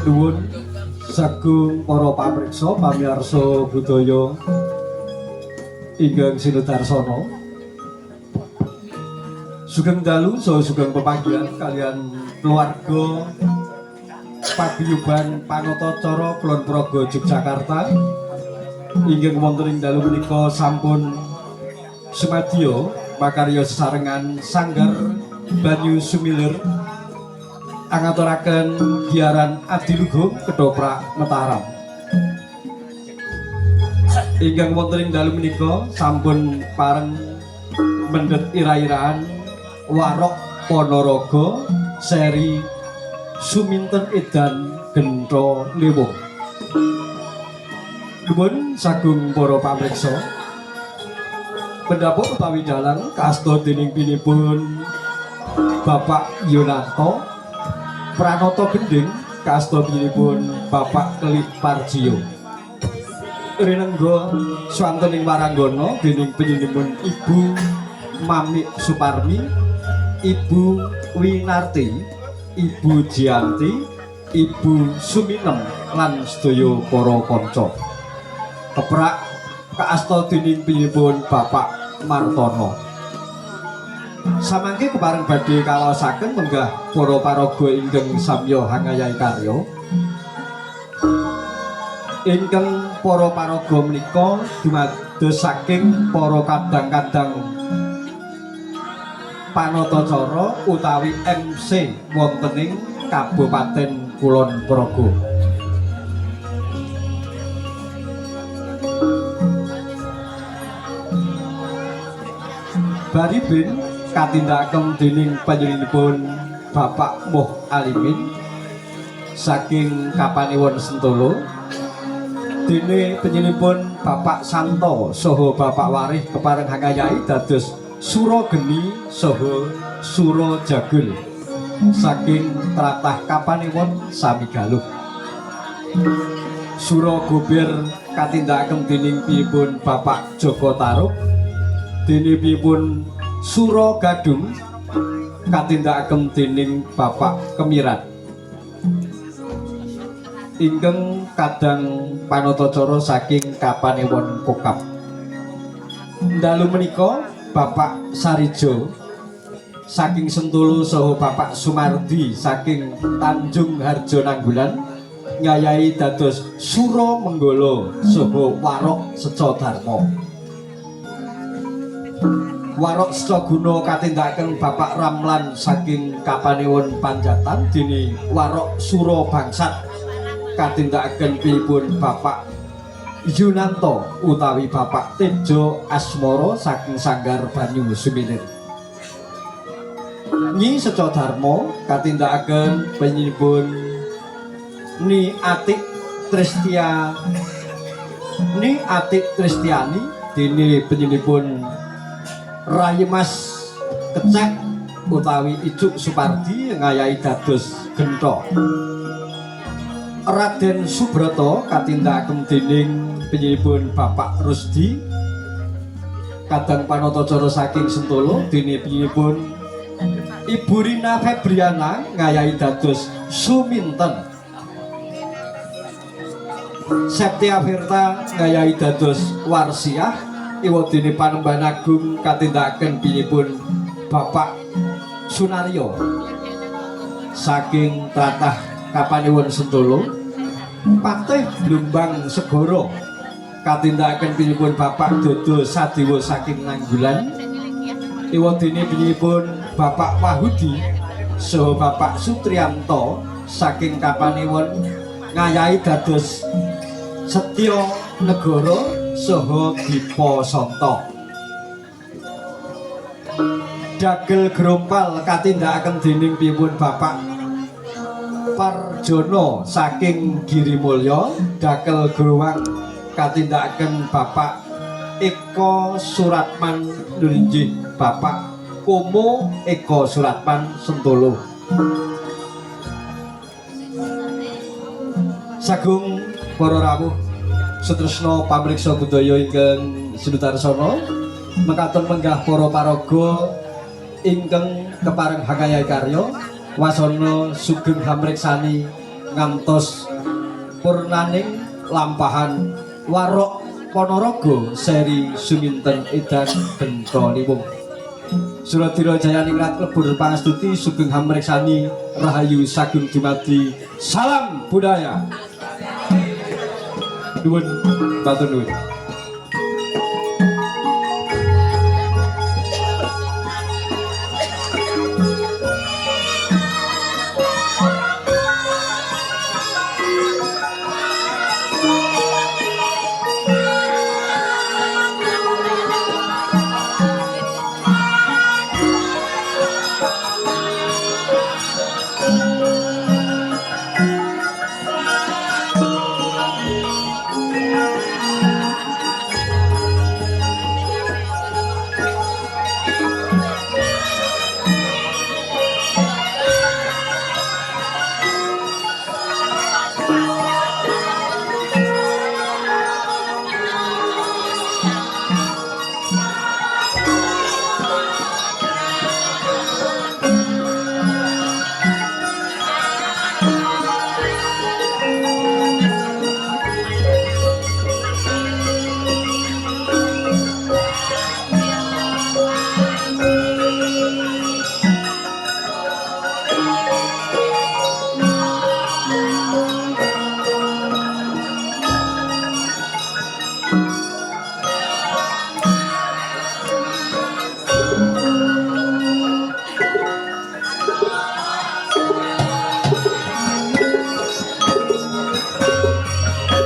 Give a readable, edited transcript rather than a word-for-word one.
Nuwun sagung para pamriksa pamirsa budaya ingkang sinudarsana. Sugeng dalu saha sugeng pepanggihan kalian keluarga paguyuban Panatacara Kulon Progo Yogyakarta ingkang wonten ing dalu menika sampun sumadya makarya sesarengan sanggar banyu sumilir angaturaken giaran adiluhung ketoprak Mataram. Ingkang wonten ing dalu menika sampun pareng mendhet ira-iraan Warok Ponorogo seri Suminten Edan Gentha Lewung. Nuwun sagung para pamriksa pendhapuk utawi dalang kasta dening pinipun Bapak Yonanto Pranata Gending kasta pinipun Bapak Kelik Parjiyo. Rinengga swanten ing waranggana dening pinipun Ibu Mami Suparmi, Ibu Winarti, Ibu Jianti, Ibu Suminem lan sedaya para kanca. Keprak kaasta dening pinipun Bapak Martono. Samangke kepareng badhe kawaosaken menggah para paraga ingkang samya hangayahi karya. Ingkang para paraga menika dumados saking para kadang-kadang Panatacara utawi MC wonten ing Kabupaten Kulon Progo. Baribin katindakaken dening panjenenganipun Bapak Moh Alimin saking Kapanewon Sentolo, dene panjenenganipun Bapak Santo saha Bapak Warih kepareng hangayahi dados Sura Geni saha Sura Jagul saking tlatah Kapanewon sami galuh. Sura Gobir katindakaken dening pinipun Bapak Joko Taruk, dene pinipun Sura Gadung katindakaken dening Bapak Kemirat. Ingkang kadang panatacara saking Kapanewon Kokap. Dalu menika Bapak Sarijo saking Sentolo saha Bapak Sumardi saking Tanjung Harjo Nanggulan ngayahi dados Sura Menggala saha Warok Seca Dharma. Warok Seca Guna katindakaken Bapak Ramlan saking Kapanewon Panjatan dene Warok Sura Bangsat katindakaken pipun Bapak Yunanto utawi Bapak Tejo Asmara saking Sanggar Banyu Sumilir. Nyi Seca Dharma katindakaken penyinipun Ni Atik Tristiani dene penyinipun Rayimas Kecek utawi Icuk Supardi ngayahi dados Gentha. Raden Subrata katindakaken dening penyinipun Bapak Rusdi kadang panatacara saking Sentolo dene penyinipun Ibu Rina Febriana ngayahi dados Suminten. Septia Virta ngayahi dados Warsiah. Iwadene Panembahan Agung katindakaken pinipun Bapak Sunaryo saking tlatah Kapanewon Sentolo. Patih Blumbang Segara katindakaken pinipun Bapak Dodo Sadewa saking Nanggulan. Iwadene pinipun Bapak Wahudi saha Bapak Sutriyanto saking Kapanewon ngayahi dados Setya Negara saha Dipa Santa. Dagel Grompal katindakaken dening pipun Bapak Parjono saking Girimulya. Dagel Growang katindakaken Bapak Eko Suratman Nurinjih Bapak Komo Eko Suratman Sentolo. Sagung para rawuh Sutresna pamriksa budaya ingkang sinudarsana, mekaten menggah para paraga ingkang kepareng hangaya karya wasana sugeng hamriksani ngantos purnaning lampahan Warok Ponorogo seri Suminten Edan Gentha Liwung. Suradira Jayaningrat lebur pangastuti sugeng hamriksani rahayu sagung dumadi. Salam budaya. Nuwun matur nuwun.